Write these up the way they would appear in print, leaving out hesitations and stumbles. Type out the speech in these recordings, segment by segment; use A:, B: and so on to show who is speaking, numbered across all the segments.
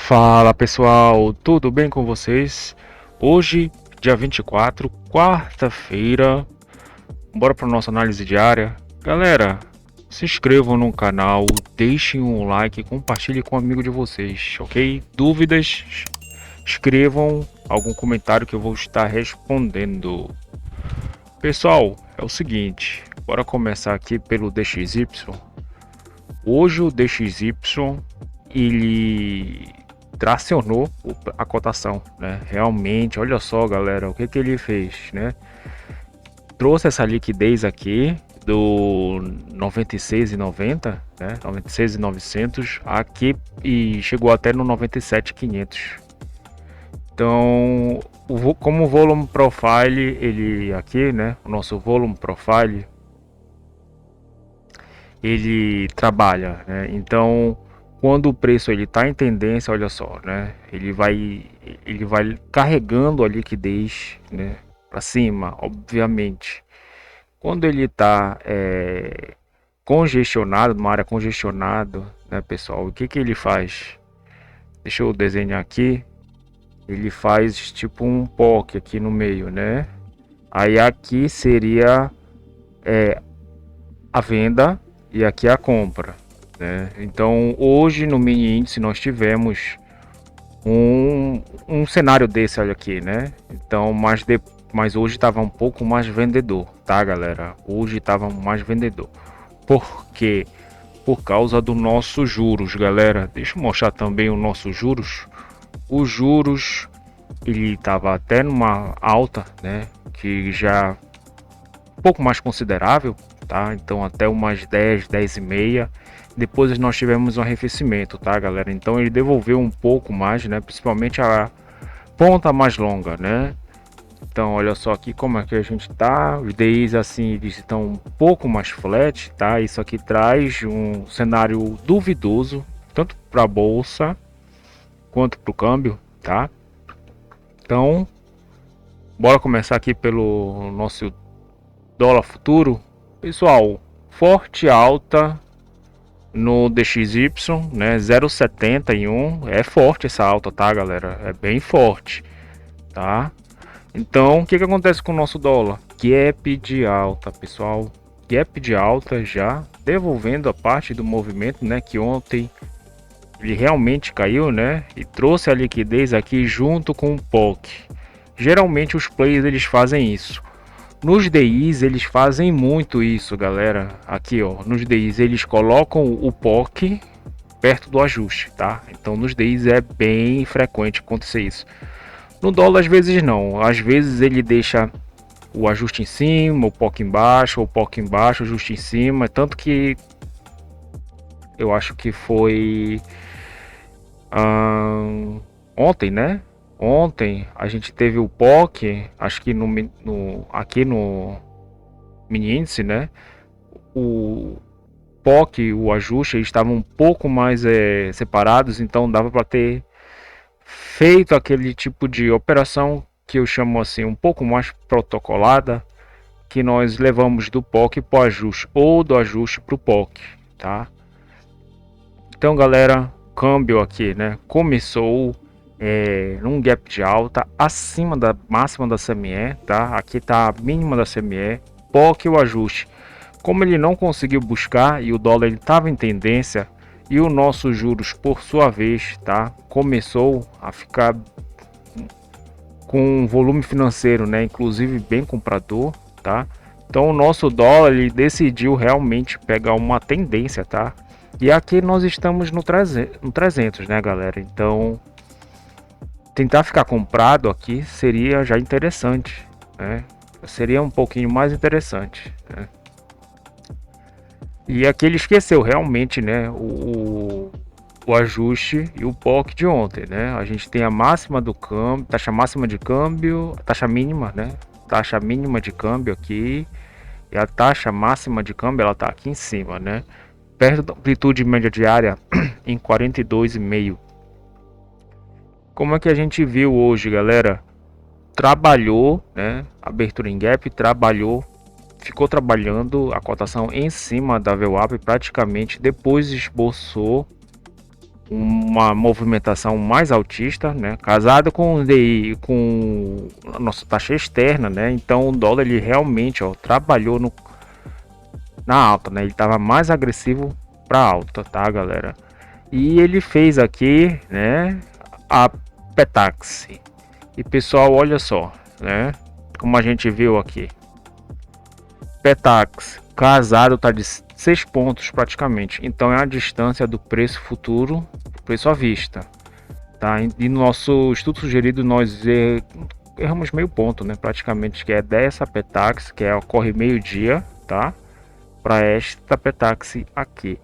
A: Fala pessoal, tudo bem com vocês? Hoje, dia 24, quarta-feira, bora para nossa análise diária. Galera, se inscrevam no canal, deixem um like e compartilhem com um amigo de vocês, ok? Dúvidas? Escrevam algum comentário que eu vou estar respondendo. Pessoal, é o seguinte, bora começar aqui pelo DXY. Hoje o DXY ele tracionou a cotação, né? Realmente, olha só, galera, o que que ele fez, né? Trouxe essa liquidez aqui do 96,90, né? 96,900 aqui e chegou até no 97,500. Então, como o volume profile, ele aqui, né? O nosso volume profile, ele trabalha, né? Então, quando o preço ele está em tendência, olha só, né? Ele vai carregando a liquidez, né, para cima, obviamente. Quando ele está congestionado, numa área congestionada, né, pessoal? O que que ele faz? Deixa eu desenhar aqui. Ele faz tipo um POC aqui no meio, né? Aí aqui seria a venda e aqui a compra, né? Então hoje no mini índice nós tivemos um cenário desse, olha aqui, né? Então, mas hoje estava um pouco mais vendedor, tá, galera? Hoje estava mais vendedor. Por quê? Por causa do nosso juros, galera. Deixa eu mostrar também o nosso juros. Os juros, ele estava até numa alta, né? Que já um pouco mais considerável, tá? Então até umas 10, 10 e meia. Depois nós tivemos um arrefecimento, tá, galera? Então ele devolveu um pouco mais, né? Principalmente a ponta mais longa, né? Então olha só aqui como é que a gente tá. Os DIs assim, eles estão um pouco mais flat, tá? Isso aqui traz um cenário duvidoso, tanto para a bolsa quanto para o câmbio, tá? Então, bora começar aqui pelo nosso dólar futuro. Pessoal, forte alta no DXY, né? 0,71 é forte essa alta, tá, galera? É bem forte, tá? Então, o que que acontece com o nosso dólar? Gap de alta, pessoal. Gap de alta já devolvendo a parte do movimento, né? Que ontem ele realmente caiu, né? E trouxe a liquidez aqui junto com o POC. Geralmente os players eles fazem isso. Nos DIs eles fazem muito isso, galera. Aqui, ó, nos DIs eles colocam o POC perto do ajuste, tá? Então nos DIs é bem frequente acontecer isso. No dólar às vezes não. Às vezes ele deixa o ajuste em cima, o POC embaixo, o POC embaixo, o ajuste em cima, tanto que eu acho que foi ontem, né? Ontem a gente teve o POC, acho que aqui no mini índice, né? O POC, o ajuste, eles estavam um pouco mais separados, então dava para ter feito aquele tipo de operação que eu chamo assim um pouco mais protocolada, que nós levamos do POC para o ajuste ou do ajuste para o POC, tá? Então, galera, câmbio aqui, né? Começou num gap de alta acima da máxima da CME, tá? Aqui tá a mínima da CME, POC o ajuste. Como ele não conseguiu buscar e o dólar estava em tendência e o nosso juros por sua vez, tá? Começou a ficar com um volume financeiro, né? Inclusive bem comprador, tá? Então o nosso dólar ele decidiu realmente pegar uma tendência, tá? E aqui nós estamos no 300, né, galera? Então, tentar ficar comprado aqui seria já interessante, né? Seria um pouquinho mais interessante, né? E aqui ele esqueceu realmente, né, o ajuste e o POC de ontem, né? A gente tem a máxima do câmbio, taxa máxima de câmbio, taxa mínima, né? Taxa mínima de câmbio aqui e a taxa máxima de câmbio ela tá aqui em cima, né? Perto da amplitude média diária em 42,5. Como é que a gente viu hoje, galera? Trabalhou, né? Abertura em gap, trabalhou, ficou trabalhando a cotação em cima da VWAP praticamente, depois esboçou uma movimentação mais altista, né? Casado com o DI, com a nossa taxa externa, né? Então o dólar ele realmente, ó, trabalhou na alta, né? Ele estava mais agressivo para alta, tá, galera? E ele fez aqui, né, a Petax. E pessoal, olha só, né? Como a gente viu aqui. Petax casado tá de 6 pontos praticamente. Então é a distância do preço futuro do preço à vista, tá? E no nosso estudo sugerido nós erramos meio ponto, né? Praticamente, que é dessa Petax, que ocorre meio-dia, tá? Para esta Petax aqui.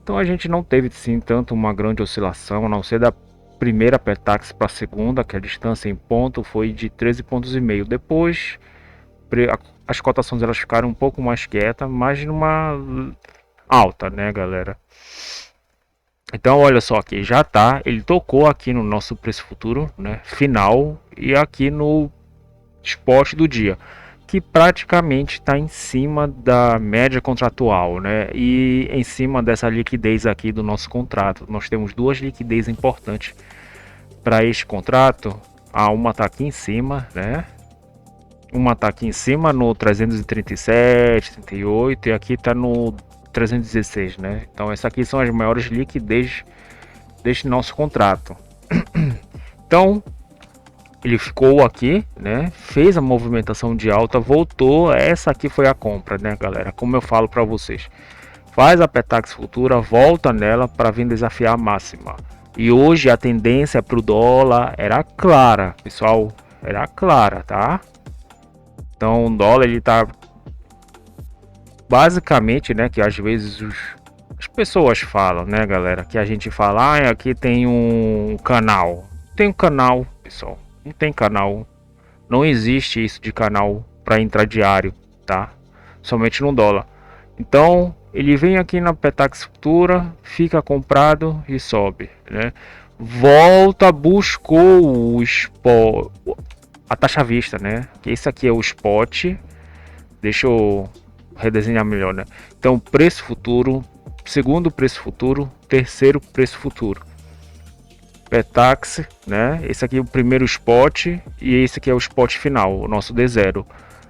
A: Então a gente não teve sim tanto uma grande oscilação, a não ser da primeira Petax para a segunda, que a distância em ponto foi de 13,5 pontos. Depois as cotações elas ficaram um pouco mais quietas, mas numa alta, né, galera? Então olha só aqui, já tá, ele tocou aqui no nosso preço futuro, né, final, e aqui no spot do dia, que praticamente está em cima da média contratual, né? E em cima dessa liquidez aqui do nosso contrato. Nós temos duas liquidez importantes para este contrato. Uma está aqui em cima, né? Uma está aqui em cima no 337, 38 e aqui está no 316, né? Então essas aqui são as maiores liquidez deste nosso contrato. Então ele ficou aqui, né? Fez a movimentação de alta, voltou. Essa aqui foi a compra, né, galera? Como eu falo para vocês, faz a Petax futura, volta nela para vir desafiar a máxima. E hoje a tendência para o dólar era clara, pessoal, era clara, tá? Então o dólar ele tá basicamente, né, que às vezes as pessoas falam, né, galera, que a gente fala, ah, aqui tem um canal. Tem um canal, pessoal. Não tem canal. Não existe isso de canal para entrar diário, tá? Somente no dólar. Então, ele vem aqui na Petax futura, fica comprado e sobe, né? Volta, buscou o spot, a taxa à vista, né? Que esse aqui é o spot. Deixa eu redesenhar melhor, né? Então, preço futuro, segundo preço futuro, terceiro preço futuro. Petax, né? Esse aqui é o primeiro spot e esse aqui é o spot final, o nosso D0.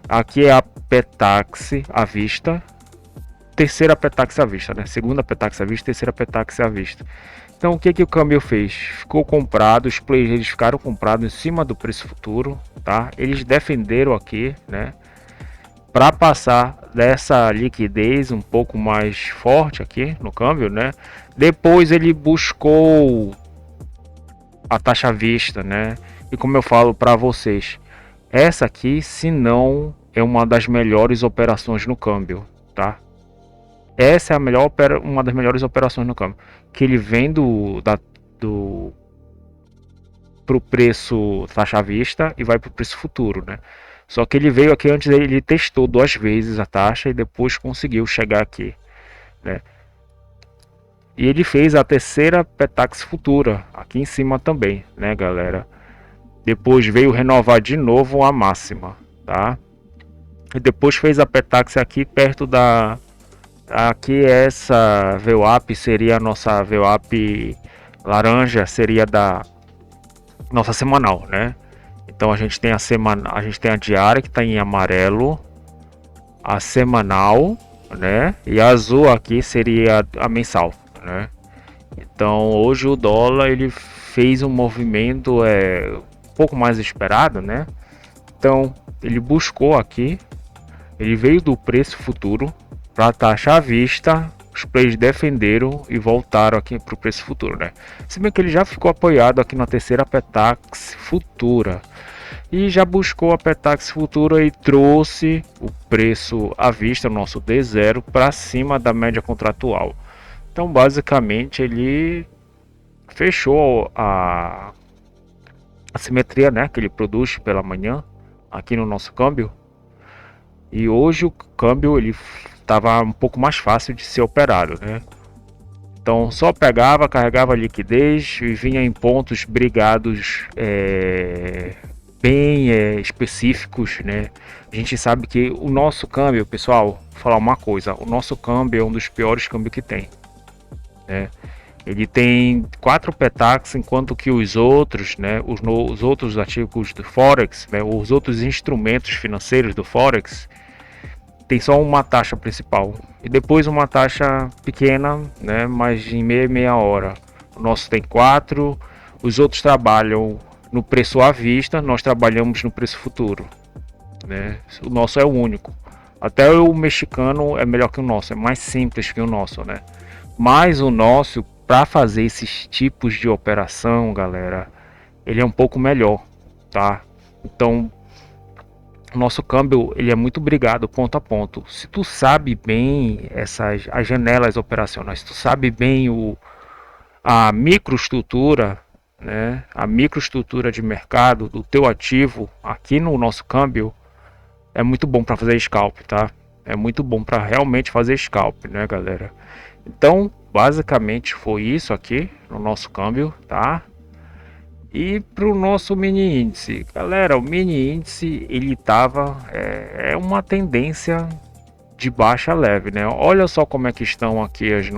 A: Aqui é a Petax à vista, terceira Petax à vista, né? Segunda Petax à vista, terceira Petax à vista. Então o que que o câmbio fez? Ficou comprado, os players eles ficaram comprados em cima do preço futuro, tá? Eles defenderam aqui, né? Para passar dessa liquidez um pouco mais forte aqui no câmbio, né? Depois ele buscou a taxa à vista, né? E como eu falo para vocês, essa aqui, se não é uma das melhores operações no câmbio, tá? Essa é a melhor uma das melhores operações no câmbio, que ele vem pro preço taxa à vista e vai pro preço futuro, né? Só que ele veio aqui antes, ele testou duas vezes a taxa e depois conseguiu chegar aqui, né? E ele fez a terceira Petax futura aqui em cima também, né, galera? Depois veio renovar de novo a máxima, tá? E depois fez a Petax aqui perto da... Aqui essa VWAP seria a nossa VWAP laranja, seria da nossa semanal, né? Então a gente tem a semana, a gente tem a diária que está em amarelo, a semanal, né? E a azul aqui seria a mensal, né? Então hoje o dólar ele fez um movimento um pouco mais esperado, né? Então ele buscou aqui, ele veio do preço futuro para taxa à vista, os players defenderam e voltaram aqui para o preço futuro, né? Se bem que ele já ficou apoiado aqui na terceira Petax futura e já buscou a Petax futura e trouxe o preço à vista, o nosso D0, para cima da média contratual. Então basicamente ele fechou a simetria, né, que ele produz pela manhã aqui no nosso câmbio. E hoje o câmbio ele estava um pouco mais fácil de ser operado, né? Então só pegava, carregava liquidez e vinha em pontos brigados bem específicos, né? A gente sabe que o nosso câmbio, pessoal, vou falar uma coisa, o nosso câmbio é um dos piores câmbios que tem, né? Ele tem 4 Petax, enquanto que os outros, né, os outros ativos do Forex, né, os outros instrumentos financeiros do Forex, tem só uma taxa principal e depois uma taxa pequena, né, mas em meia hora. O nosso tem 4, os outros trabalham no preço à vista, nós trabalhamos no preço futuro, né? O nosso é o único. Até o mexicano é melhor que o nosso, é mais simples que o nosso, né? Mas o nosso, para fazer esses tipos de operação, galera, ele é um pouco melhor, tá? Então, o nosso câmbio ele é muito brigado ponto a ponto. Se tu sabe bem as janelas operacionais, se tu sabe bem a microestrutura, né, a microestrutura de mercado do teu ativo aqui no nosso câmbio, é muito bom para fazer scalp, tá? É muito bom para realmente fazer scalp, né, galera? Então, basicamente foi isso aqui no nosso câmbio, tá? E para o nosso mini índice, galera, o mini índice ele tava é uma tendência de baixa leve, né? Olha só como é que estão aqui os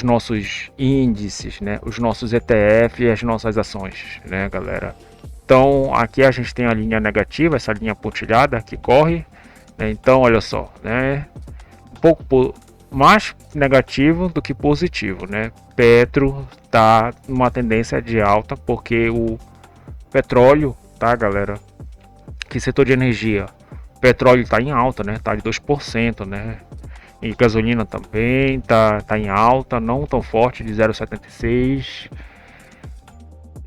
A: nossos índices, né? Os nossos ETF e as nossas ações, né, galera? Então aqui a gente tem a linha negativa, essa linha pontilhada que corre, né? Então olha só, né? Um pouco mais negativo do que positivo, né? Petro tá numa tendência de alta porque o petróleo, tá, galera? Que setor de energia, o petróleo tá em alta, né? Tá de 2%, né? E gasolina também tá em alta, não tão forte, de 0,76.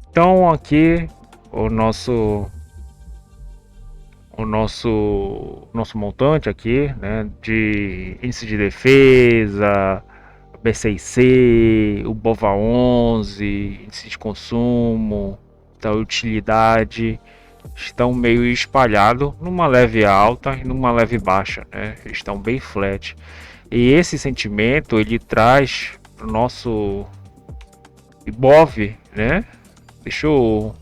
A: Então aqui o nosso montante aqui, né, de índice de defesa, B6C, o BOVA11, índice de consumo, da utilidade, estão meio espalhados numa leve alta e numa leve baixa, né? Estão bem flat. E esse sentimento ele traz para o nosso IBOV, né? Deixa eu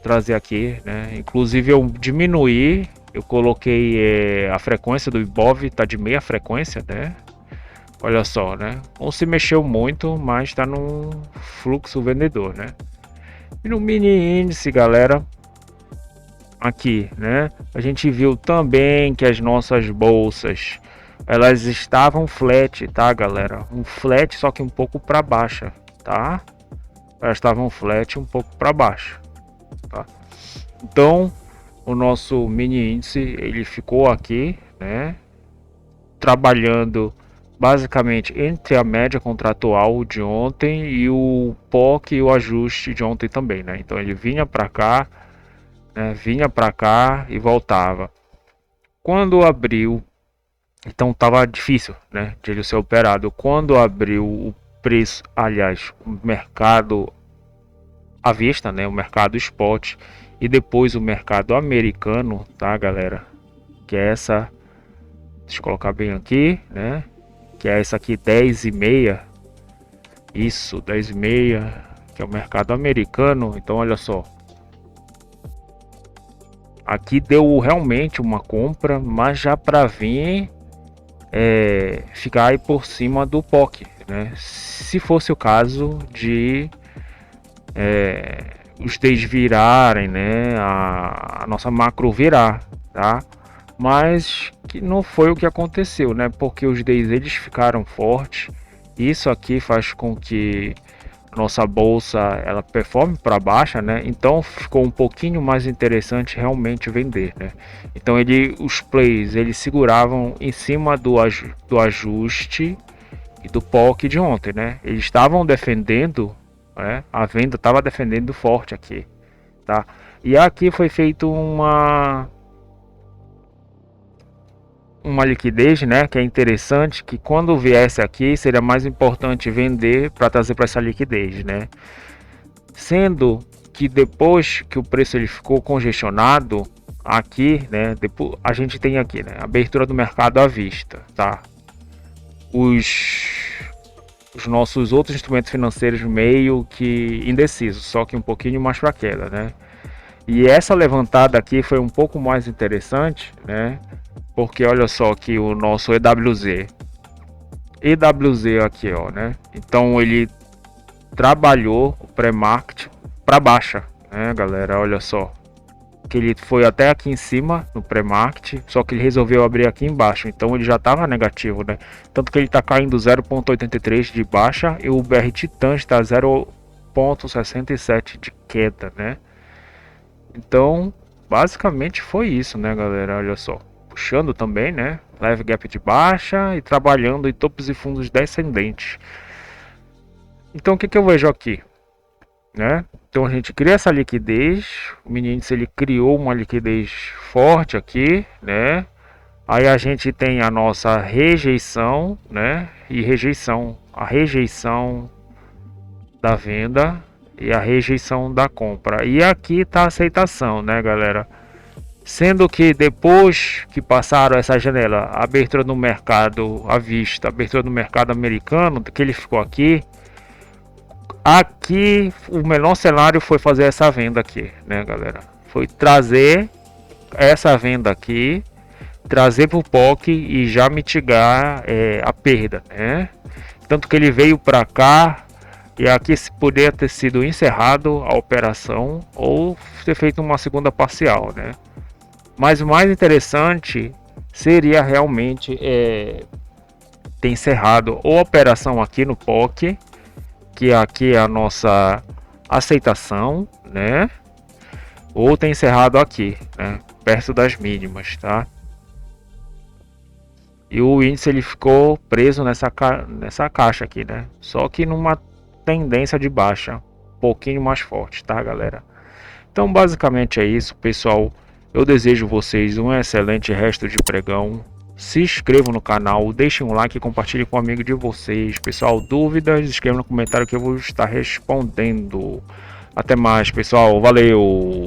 A: trazer aqui, né? Inclusive eu diminuí, eu coloquei a frequência do IBOV, tá de meia frequência, né? Olha só, né? Não se mexeu muito, mas está num fluxo vendedor, né? E no mini índice, galera, aqui, né? A gente viu também que as nossas bolsas elas estavam flat, tá, galera? Um flat, só que um pouco para baixa, tá? Elas estavam flat um pouco para baixo, tá? Então, o nosso mini índice ele ficou aqui, né? Trabalhando basicamente entre a média contratual de ontem e o POC e o ajuste de ontem também, né? Então ele vinha para cá, né? Vinha para cá e voltava. Quando abriu, então estava difícil, né, de ele ser operado. Quando abriu o preço, aliás, o mercado à vista, né, o mercado spot e depois o mercado americano, tá, galera? Que é essa, deixa eu colocar bem aqui, né? Que é essa aqui 10,6. Isso, 10,6, que é o mercado americano. Então olha só. Aqui deu realmente uma compra, mas já para vir ficar aí por cima do POC, né? Se fosse o caso de os days virarem, né? A nossa macro virar, tá? Mas que não foi o que aconteceu, né? Porque os days eles ficaram fortes. Isso aqui faz com que nossa bolsa ela performe para baixa, né? Então ficou um pouquinho mais interessante realmente vender, né? Então os plays eles seguravam em cima do ajuste e do POC de ontem, né? Eles estavam defendendo, né? A venda estava defendendo forte aqui, tá? E aqui foi feito uma liquidez, né, que é interessante, que quando viesse aqui seria mais importante vender para trazer para essa liquidez, né? Sendo que depois que o preço ele ficou congestionado aqui, né, depois a gente tem aqui, né, abertura do mercado à vista, tá? Os nossos outros instrumentos financeiros meio que indecisos, só que um pouquinho mais para queda, né? E essa levantada aqui foi um pouco mais interessante, né? Porque olha só que o nosso EWZ EWZ aqui, ó, né? Então ele trabalhou o pré-market para baixa, né, galera? Olha só, que ele foi até aqui em cima no pré-market, só que ele resolveu abrir aqui embaixo, então ele já estava negativo, né? Tanto que ele está caindo 0,83 de baixa e o BR Titan está 0,67 de queda, né? Então, basicamente foi isso, né, galera? Olha só, puxando também, né? Leve gap de baixa e trabalhando em topos e fundos descendentes. Então, o que eu vejo aqui, né? Então a gente cria essa liquidez, o mini índice ele criou uma liquidez forte aqui, né? Aí a gente tem a nossa rejeição, né? E rejeição, a rejeição da venda e a rejeição da compra. E aqui tá a aceitação, né, galera? Sendo que depois que passaram essa janela, a abertura no mercado à vista, a abertura no mercado americano, que ele ficou aqui, aqui o melhor cenário foi fazer essa venda aqui, né, galera? Foi trazer essa venda aqui, trazer para o POC e já mitigar a perda, né? Tanto que ele veio para cá e aqui poderia ter sido encerrado a operação ou ter feito uma segunda parcial, né? Mas o mais interessante seria realmente ter encerrado a operação aqui no POC, que aqui é a nossa aceitação, né? Ou ter encerrado aqui, né? Perto das mínimas, tá? E o índice ele ficou preso nessa caixa aqui, né? Só que numa tendência de baixa, um pouquinho mais forte, tá, galera? Então, basicamente é isso, pessoal. Eu desejo vocês um excelente resto de pregão. Se inscrevam no canal, deixem um like e compartilhem com um amigo de vocês. Pessoal, dúvidas, escrevam no comentário que eu vou estar respondendo. Até mais, pessoal. Valeu!